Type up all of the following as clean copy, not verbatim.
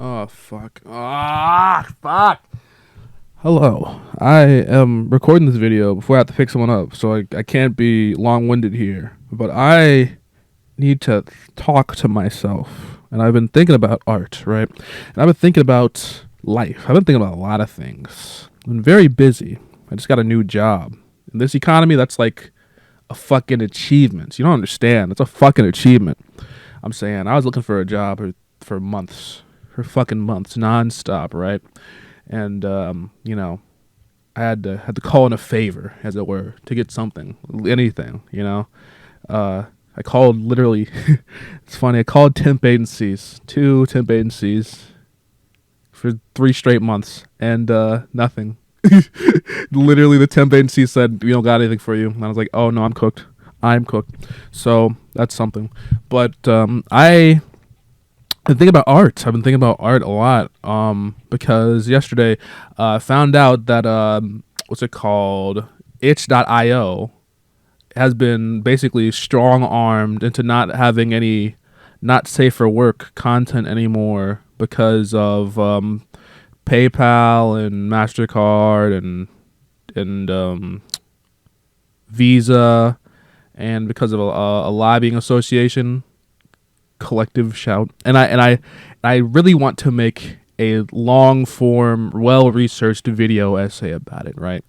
Oh, fuck. Ah, fuck. Hello. I am recording this video before I have to pick someone up, so I can't be long-winded here. But I need to talk to myself. And I've been thinking about art, right? And I've been thinking about life. I've been thinking about a lot of things. I've been very busy. I just got a new job. In this economy, that's like a fucking achievement. You don't understand. It's a fucking achievement. I'm saying I was looking for a job for months. For fucking months, nonstop, right? And I had to call in a favor, as it were, to get something, anything. I called literally. It's funny. I called two temp agencies, for 3 straight months, and nothing. Literally, the temp agency said we don't got anything for you, and I was like, oh no, I'm cooked. I'm cooked. So that's something. But I've been thinking about art. I've been thinking about art a lot. Because yesterday I found out that what's it called? Itch.io has been basically strong armed into not having any not safe for work content anymore because of PayPal and MasterCard and Visa, and because of a lobbying association collective shout. And I really want to make a long form, well researched video essay about it, right?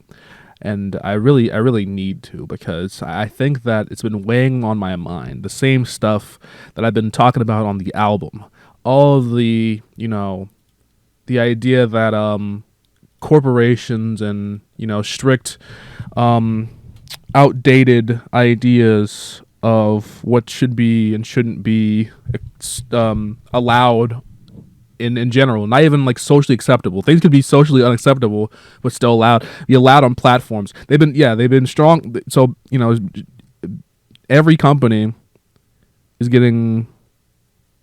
And I really need to, because I think that it's been weighing on my mind, the same stuff that I've been talking about on the album. All of the idea that corporations and strict outdated ideas of what should be and shouldn't be allowed in general, not even like socially acceptable. Things could be socially unacceptable but still be allowed on platforms. They've been strong. So every company is getting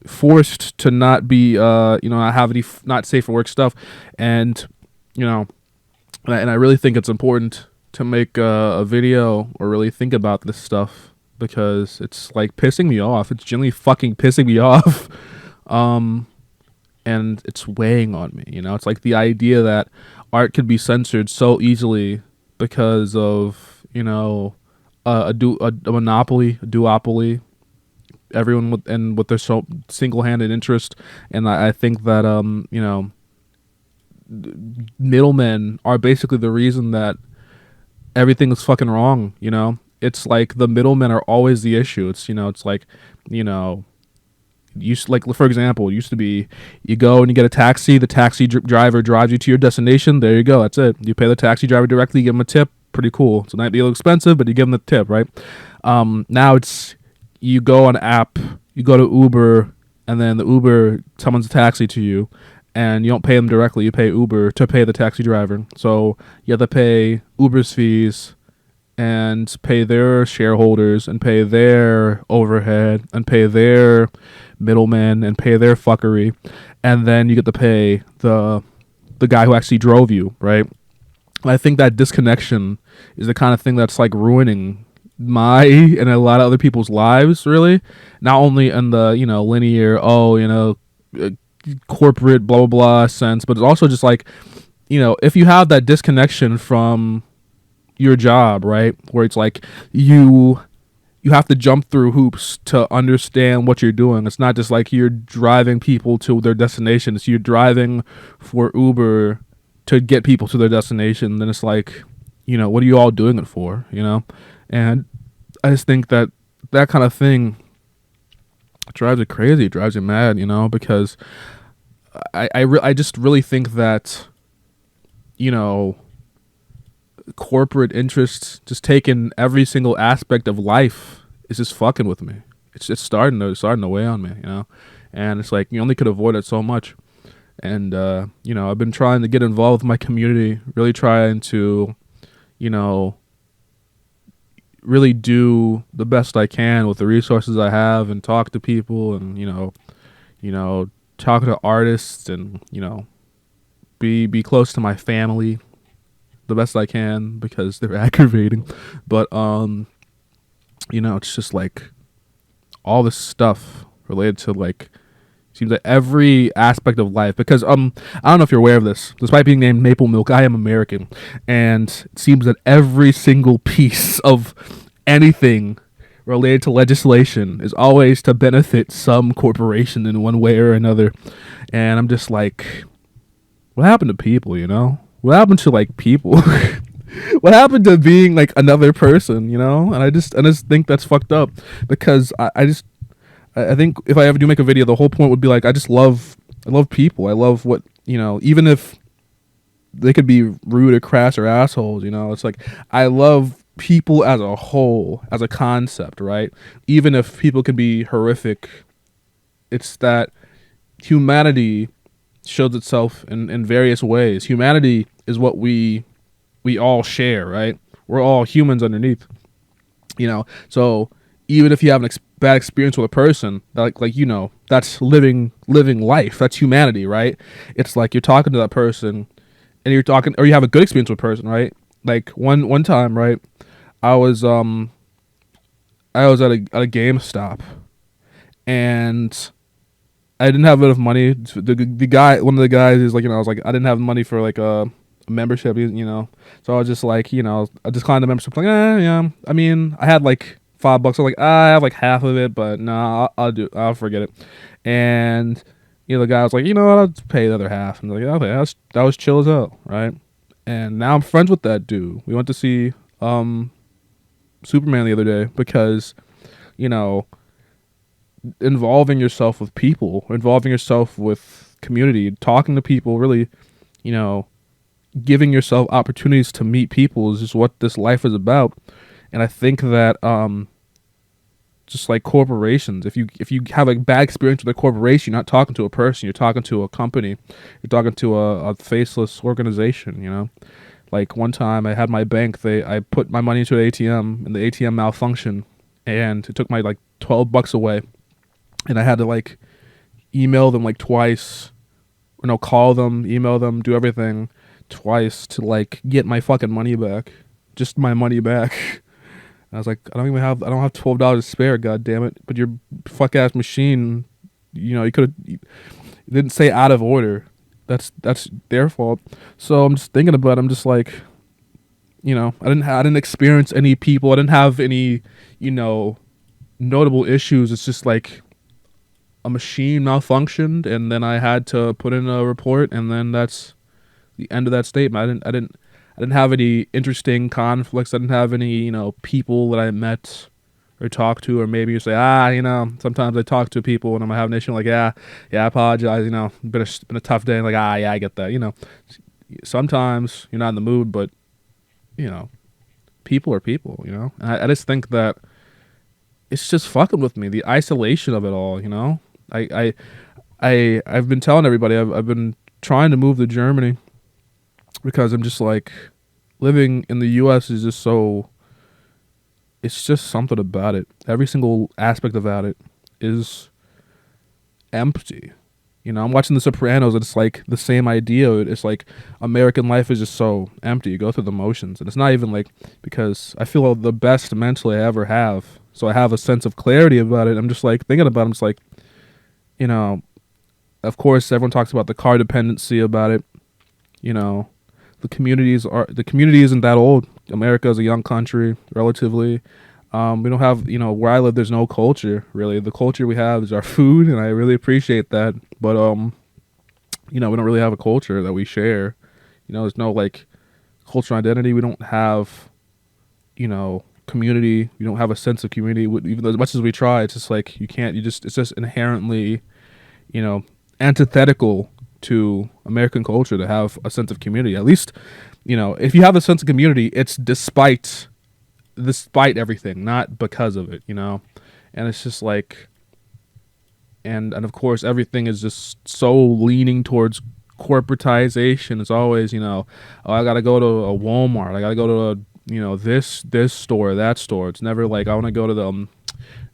forced to not be not have any not safe for work stuff. And and I really think it's important to make a video or really think about this stuff, because it's like pissing me off. It's genuinely fucking pissing me off. And it's weighing on me. It's like the idea that art could be censored so easily because of a monopoly, a duopoly. Everyone with their single-handed interest. And I think that middlemen are basically the reason that everything is fucking wrong. It's like the middlemen are always the issue. It's like for example, it used to be you go and you get a taxi. The taxi driver drives you to your destination. There you go. That's it. You pay the taxi driver directly. You give him a tip. Pretty cool. It's might be a little expensive, but you give him the tip, right? Now it's you go on an app. You go to Uber, and then the Uber summons a taxi to you, and you don't pay them directly. You pay Uber to pay the taxi driver. So you have to pay Uber's fees, and pay their shareholders, and pay their overhead, and pay their middlemen, and pay their fuckery, and then you get to pay the guy who actually drove you, right? And I think that disconnection is the kind of thing that's like ruining my and a lot of other people's lives, really. Not only in the linear corporate blah blah blah sense, but it's also just like if you have that disconnection from your job, right, where it's like you have to jump through hoops to understand what you're doing. It's not just like you're driving people to their destination. It's you're driving for Uber to get people to their destination. Then it's like, what are you all doing it for? And I just think that kind of thing drives you crazy. It drives you mad, because I just really think that, corporate interests just taking every single aspect of life is just fucking with me. It's just starting to weigh on me, and it's like you only could avoid it so much. And I've been trying to get involved with my community, really trying to really do the best I can with the resources I have, and talk to people, and talk to artists, and be close to my family the best I can, because they're aggravating. But it's just like all this stuff related to like Seems like every aspect of life. Because I don't know if you're aware of this. Despite being named Maple Milk, I am American, and it seems that every single piece of anything related to legislation is always to benefit some corporation in one way or another. And I'm just like, what happened to people? You know, what happened to like people? What happened to being like another person? You know, and I just think that's fucked up because I think if I ever do make a video, the whole point would be like I love people. I love what, you know, even if they could be rude or crass or assholes, you know, it's like I love people as a whole, as a concept, right? Even if people can be horrific, it's that humanity shows itself in various ways. Humanity is what we all share, right? We're all humans underneath, you know. So even if you have an bad experience with a person, like you know, that's living life. That's humanity, right? It's like you're talking to that person, and you're talking, or you have a good experience with a person, right? Like one time, right? I was I was at a GameStop, and I didn't have enough money. The guy, one of the guys, is like, you know, I was like, I didn't have money for like a membership, you know. So I was just like, you know, I declined the membership. Like, yeah. I mean, I had like $5. I was like, I have like half of it, but no, I'll forget it. And you know, the guy was like, you know what, I'll pay the other half. And I was like, okay, that was chill as hell, right? And now I'm friends with that dude. We went to see Superman the other day because, you know, involving yourself with people, involving yourself with community, talking to people, really, you know, giving yourself opportunities to meet people is just what this life is about. And I think that just like corporations, if you have a bad experience with a corporation, you're not talking to a person, you're talking to a company, you're talking to a faceless organization, you know. Like one time I had my bank, I put my money into an ATM and the ATM malfunctioned, and it took my like $12 away, and I had to like email them like twice, or no, call them, email them, do everything twice to like get my fucking money back, just my money back. And I was like, I don't have $12 to spare, god damn it. But your fuck ass machine, you know, you didn't say out of order. That's their fault. So I'm just thinking about it, I'm just like, you know, I didn't experience any people, I didn't have any, you know, notable issues. It's just like a machine malfunctioned, and then I had to put in a report, and then that's the end of that statement. I didn't have any interesting conflicts. I didn't have any, you know, people that I met or talked to, or maybe you say, you know, sometimes I talk to people and I'm having an issue, like, yeah, I apologize, you know, been a tough day, like, yeah, I get that, you know. Sometimes you're not in the mood, but, you know, people are people, you know. And I just think that it's just fucking with me, the isolation of it all, you know. I've been telling everybody I've been trying to move to Germany because I'm just like, living in the US is just so, it's just something about it. Every single aspect about it is empty. You know, I'm watching The Sopranos, and it's like the same idea. It's like American life is just so empty. You go through the motions, and it's not even like, because I feel the best mentally I ever have, so I have a sense of clarity about it. I'm just like thinking about it, I'm just like, you know, of course everyone talks about the car dependency about it, you know. The community isn't that old. America is a young country, relatively. We don't have, you know, where I live, there's no culture, really. The culture we have is our food, and I really appreciate that. But, you know, we don't really have a culture that we share. You know, there's no, like, cultural identity. We don't have, you know, community. We don't have a sense of community. Even though as much as we try, it's just like, it's just inherently, you know, antithetical to American culture to have a sense of community. At least, you know, if you have a sense of community, it's despite everything, not because of it, you know. And it's just like, and of course everything is just so leaning towards corporatization. It's always, you know, oh, I gotta go to a Walmart, I gotta go to a, you know, this store, that store. It's never like, I want to go to the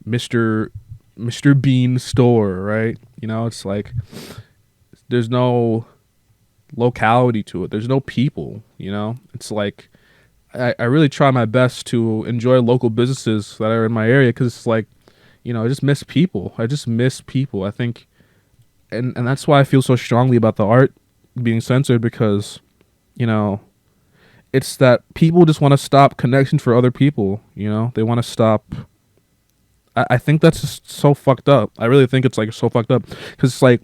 Mr. Bean store, right? You know, it's like there's no locality to it. There's no people, you know. It's like I really try my best to enjoy local businesses that are in my area, because it's like, you know, I just miss people. I think and that's why I feel so strongly about the art being censored, because, you know, it's that people just want to stop connection for other people. You know, they want to stop. I think that's just so fucked up. I really think it's like so fucked up, because it's like,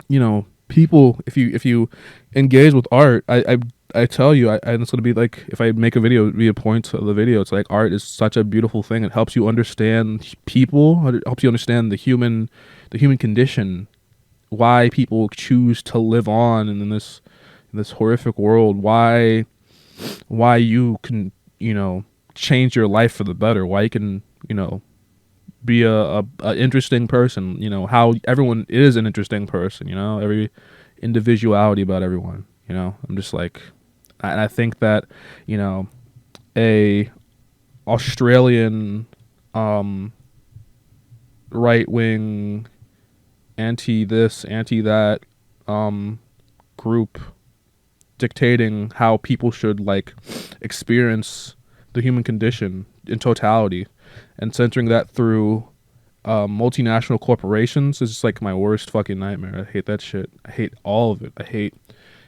you know, people, if you engage with art, I tell you, and it's gonna be like, if I make a video, it'd be a point of the video. It's like, art is such a beautiful thing. It helps you understand people. It helps you understand the human condition, why people choose to live on in this horrific world, why you can, you know, change your life for the better, why you can, you know, be a interesting person, you know, how everyone is an interesting person, you know, every individuality about everyone, you know. I'm just like, and I think that, you know, a Australian right wing anti this, anti that group dictating how people should like experience the human condition in totality, and censoring that through multinational corporations is just like my worst fucking nightmare. I hate that shit. I hate all of it. I hate,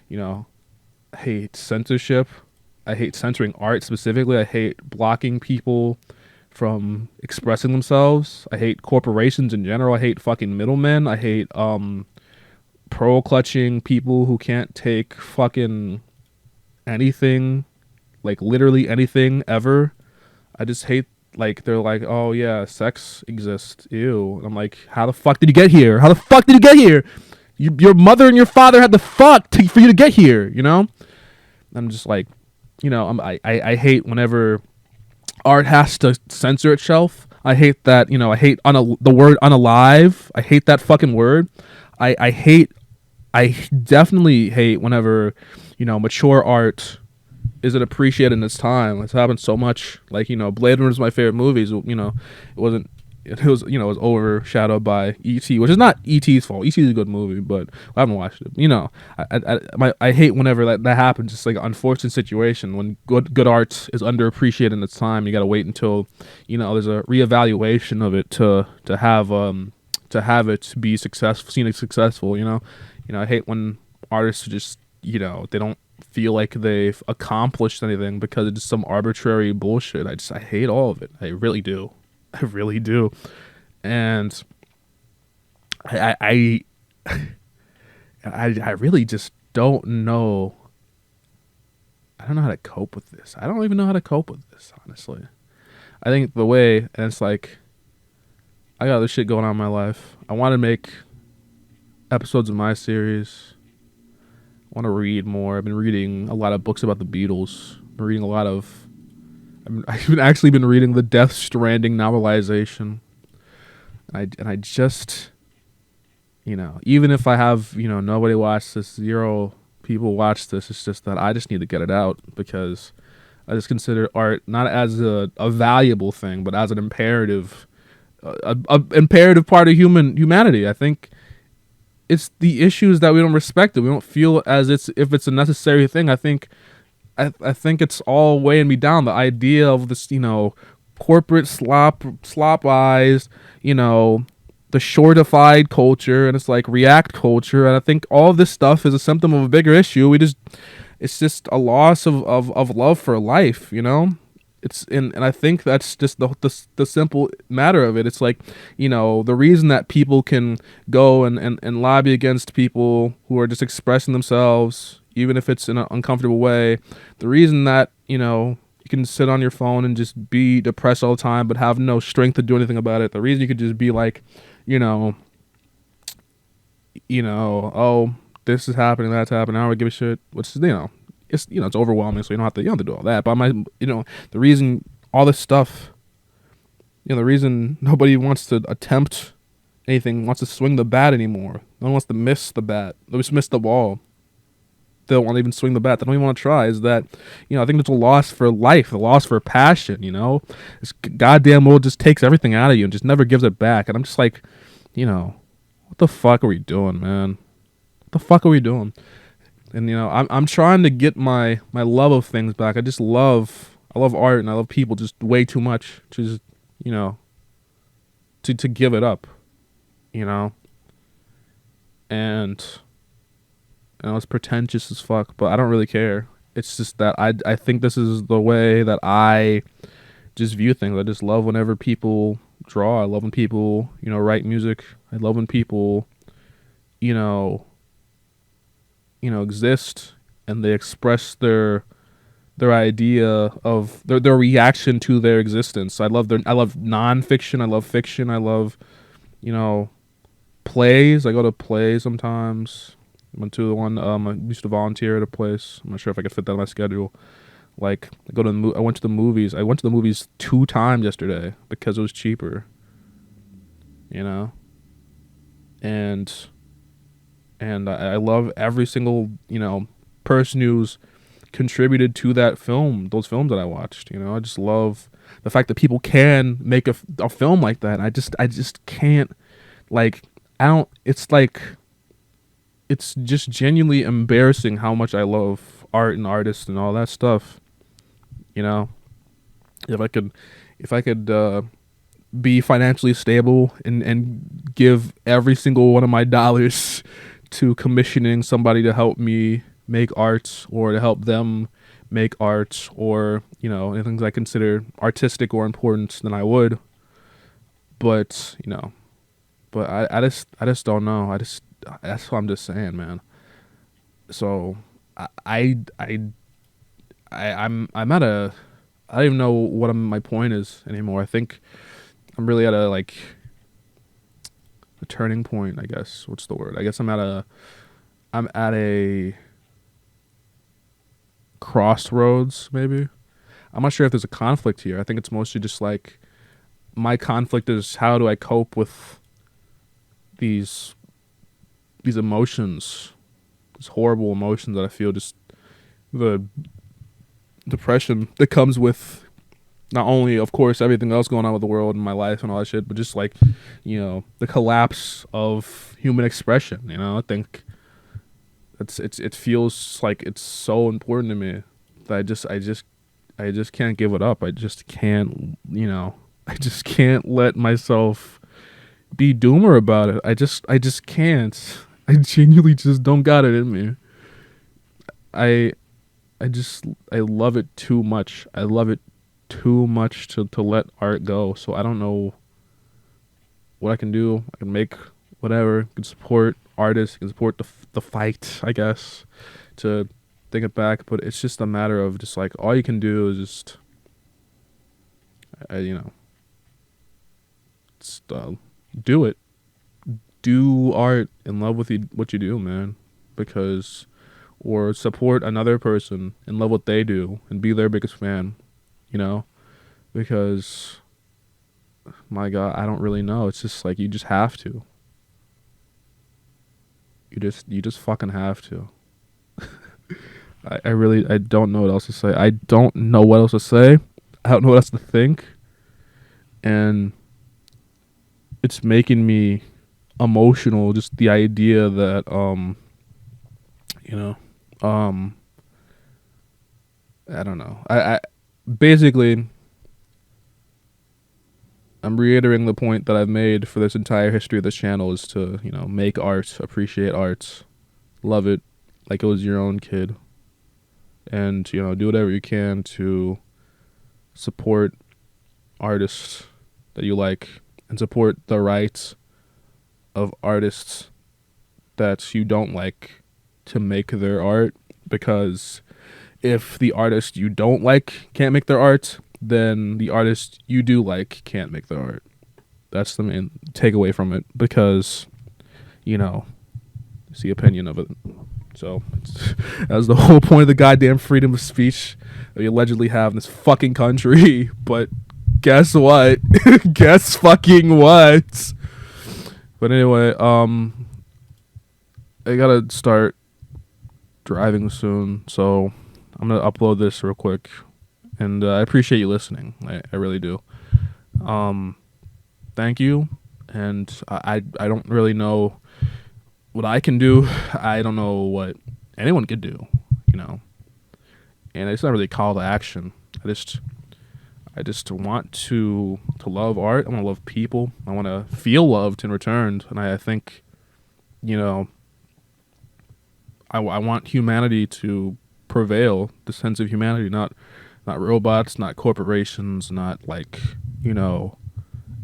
you know, I hate censorship. I hate censoring art specifically. I hate blocking people from expressing themselves. I hate corporations in general. I hate fucking middlemen. I hate pearl clutching people who can't take fucking anything, like literally anything ever. I just hate, like, they're like, oh yeah, sex exists, ew. And I'm like, how the fuck did you get here? How the fuck did you get here? Your mother and your father had the fuck for you to get here, you know? I'm just like, you know, I hate whenever art has to censor itself. I hate that, you know, I hate the word unalive. I hate that fucking word. I definitely hate whenever, you know, mature art isn't appreciated in its time. It's happened so much. Like, you know, Blade Runner is my favorite movies. You know, it was, you know, it was overshadowed by E.T., which is not E.T.'s fault. E.T. is a good movie, but I haven't watched it. You know, I hate whenever that happens. It's like an unfortunate situation when good art is underappreciated in its time. You got to wait until, you know, there's a reevaluation of it to have it be successful, seen as successful. You know, I hate when artists just, you know, they don't feel like they've accomplished anything because it's just some arbitrary bullshit. I hate all of it. I really do. I really do. And I really just don't know. I don't know how to cope with this. I don't even know how to cope with this, honestly. I think the way, and it's like, I got other shit going on in my life. I want to make episodes of my series. I want to read more. I've been reading a lot of books about the Beatles. I'm reading a lot of... I've actually been reading the Death Stranding novelization. And I just... You know, even if I have, you know, nobody watch this, 0 people watch this, it's just that I just need to get it out, because I just consider art not as a valuable thing, but as an imperative, a imperative part of humanity. I think it's the issues that we don't respect it. We don't feel as if it's a necessary thing. I think it's all weighing me down. The idea of this, you know, corporate slop eyes, you know, the shortified culture, and it's like React culture. And I think all of this stuff is a symptom of a bigger issue. It's just a loss of love for life, you know? And I think that's just the simple matter of it. It's like, you know, the reason that people can go and lobby against people who are just expressing themselves, even if it's in an uncomfortable way, the reason that, you know, you can sit on your phone and just be depressed all the time but have no strength to do anything about it, the reason you could just be like, you know, oh, this is happening, that's happening, I don't give a shit, which is, you know, it's, you know, it's overwhelming, so you don't have to do all that. But you know, the reason all this stuff, you know, the reason nobody wants to attempt anything, wants to swing the bat anymore, no one wants to miss the bat, they just miss the ball, they don't want to even swing the bat, they don't even want to try, is that, you know, I think it's a loss for life, a loss for passion, you know? This goddamn world just takes everything out of you and just never gives it back. And I'm just like, you know, what the fuck are we doing, man? What the fuck are we doing? And, you know, I'm trying to get my love of things back. I love art and I love people just way too much to just, you know, to give it up, you know. and it's pretentious as fuck, but I don't really care. It's just that I think this is the way that I just view things. I just love whenever people draw. I love when people, write music. I love when people, you know, exist and they express their idea of their reaction to their existence. I love nonfiction. I love fiction. I love, you know, plays. I go to plays sometimes. I went to the one. I used to volunteer at a place. I'm not sure if I could fit that on my schedule. Like I went to the movies. I went to the movies 2 times yesterday because it was cheaper. You know, and I love every single person who's contributed to that film, those films that I watched. I just love the fact that people can make a film like that. I just can't, like, I don't, it's like, it's just genuinely embarrassing how much I love art and artists and all that stuff. If I could be financially stable and give every single one of my dollars to commissioning somebody to help me make art, or to help them make art, or anything I consider artistic or important, then I would. But I just don't know. That's what I'm just saying, man. So I'm at a, I don't even know what my point is anymore. I think I'm really at a turning point, I guess. What's the word? I guess I'm at a crossroads, maybe. I'm not sure if there's a conflict here. I think it's mostly just like, my conflict is, how do I cope with these emotions, these horrible emotions that I feel, just the depression that comes with not only, of course, everything else going on with the world and my life and all that shit, but just like, the collapse of human expression. I think it feels like it's so important to me that I just can't give it up. I just can't, I just can't let myself be doomer about it. I just can't. I genuinely just don't got it in me. I love it too much. I love it too much to let art go. So I don't know what I can do. I can make whatever. I can support artists. I can support the fight, I guess, to think it back. But it's just a matter of just like, all you can do is just, do it. Do art and love with what you do, man. Because, or support another person and love what they do and be their biggest fan. Because, my God, I don't really know. It's just like, you just have to. You just fucking have to. I don't know what else to say. I don't know what else to say. I don't know what else to think. And it's making me emotional, just the idea that I don't know. I basically, I'm reiterating the point that I've made for this entire history of this channel, is to, make art, appreciate art, love it like it was your own kid, and, do whatever you can to support artists that you like, and support the rights of artists that you don't like to make their art. Because if the artist you don't like can't make their art, then the artist you do like can't make their art. That's the main takeaway from it, because, it's the opinion of it. So that's the whole point of the goddamn freedom of speech that we allegedly have in this fucking country. But guess what? Guess fucking what? But anyway, I gotta start driving soon, so I'm gonna upload this real quick. And I appreciate you listening. I really do. Thank you. And I don't really know what I can do. I don't know what anyone could do, And it's not really a call to action. I just want to love art. I want to love people. I want to feel loved in return. And I think, I want humanity to prevail, the sense of humanity, not robots, not corporations, not like, you know,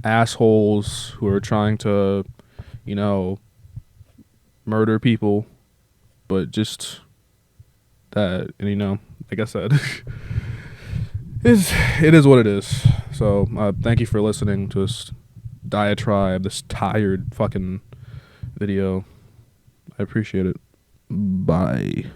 assholes who are trying to, you know, murder people, but just that. And you know, like I said, it is what it is. So thank you for listening to this diatribe, this tired fucking video. I appreciate it. Bye.